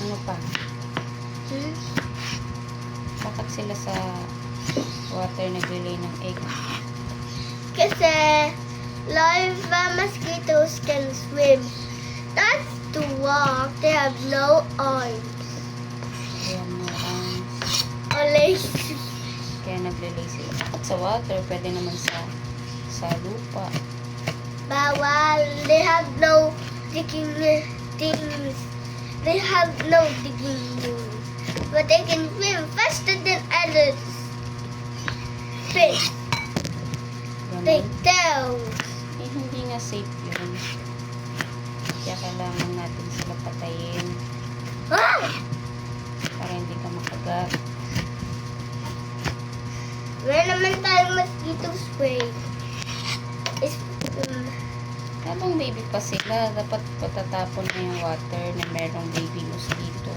Ano pa? Bakit sila sa water naglilay ng egg? Kasi larva mosquitoes can swim. That's to walk. They have no arms Kaya mo or legs. kaya naglilay sila. Bakit sa water? Pwede naman sa lupa. Bawal. They have no digging things. They have no digging things. But they can swim faster than others. Fish. Big Ganun. tails. Eh, hindi nga safe yun. Kaya kailangan natin sila patayin Ah! para hindi ka makagat. Meron naman tayong mosquito spray. Is, Habang baby pa sila, dapat patatapon na yung water na merong baby mosquito.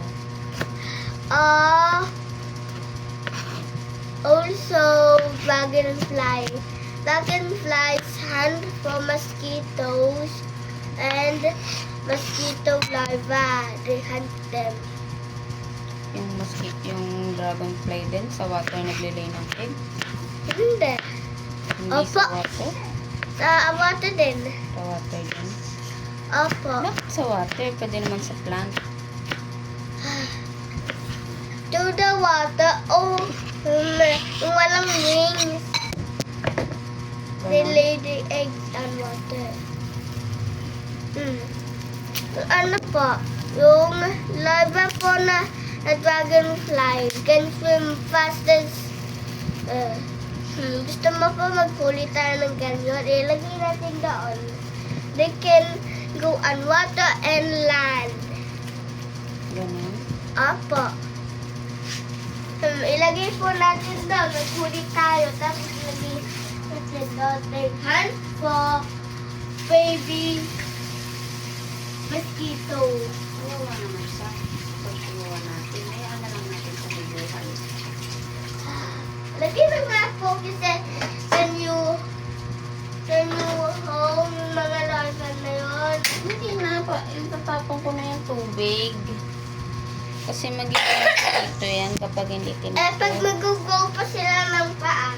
Also, dragonfly. Dragonflies hunt for mosquitoes and mosquito larvae. They hunt them. Yung mosquito, yung dragonfly din sa water naglilay ng egg. Hindi. Hindi sa Opo. water. Sa water din. Sa water din. Opo. Bakit sa water? Pwede naman sa plant. To the water. Oh, yung walang wings. They Ganon. lay the eggs on water. Ano po? Yung larva po na dragonfly can swim fast as gusto mo po maghuli tayo ng ganyan, ilagay natin doon. They can go on water and land. Ganun. Apo. Ilagay po natin doon. Maghuli tayo. Tapos ilagay natin doon. They hunt for baby mosquito. Kawawa naman siya. Pagkawawa natin. Hayaan na lang natin sa buhay. Lagay na nga po kasi can you home yung mga larva na yun. Hindi na pa. Itatapon ko na yung tubig. Kasi magiging mosquito yan kapag hindi Eh, tinapon. pag mag-go pa sila ng paa.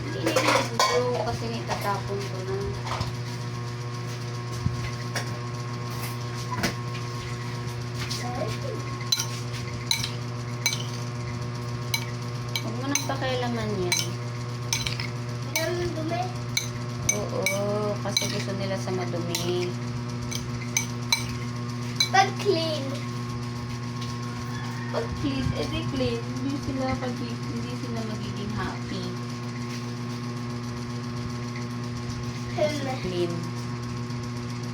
Hindi na yung grow kasi itatapon ko na. Huwag mo nang pakialaman yan. Ang dumi. Oo, kasi gusto nila sa madumi. Pag clean. Pag clean, edi clean. Hindi sila magiging happy. Clean.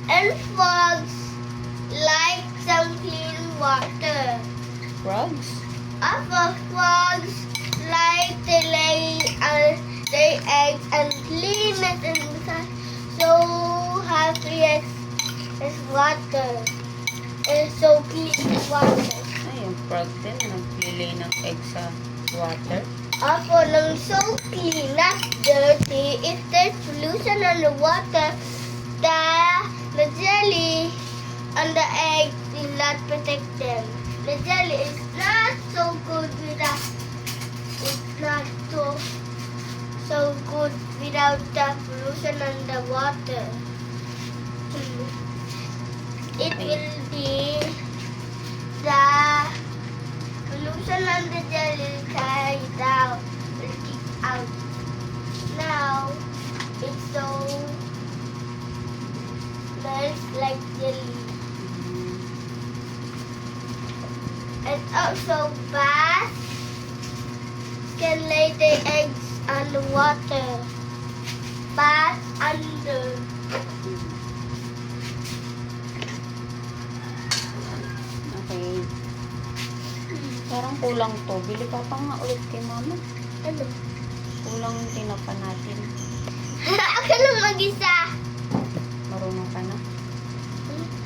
And frogs like some clean water. Frogs? Other frogs like to lay their eggs and clean it inside. So happy as water. It's so clean water. Ay, yung frog din, naglilay ng egg sa water. Apo, nang so clean, not dirty. If there's pollution on the water, the jelly on the egg will not protect them. The jelly is not so good without. It's not so good without the pollution on the water. It will be the pollution on the jelly carried out, will keep out. Now it's so smells like jelly. And also bass can lay their eggs on the water. Bass under. Okay. Parang kulang to. Bili pa nga ulit kay mama. Ano? Kulang yung tinapa natin. Ako lang mag-isa. Marunong ka na.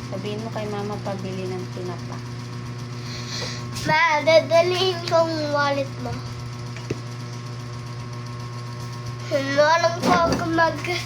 Sabihin mo kay mama pabili ng tinapa. Ma, dadalhin kong wallet mo. Marunong po ako magbili.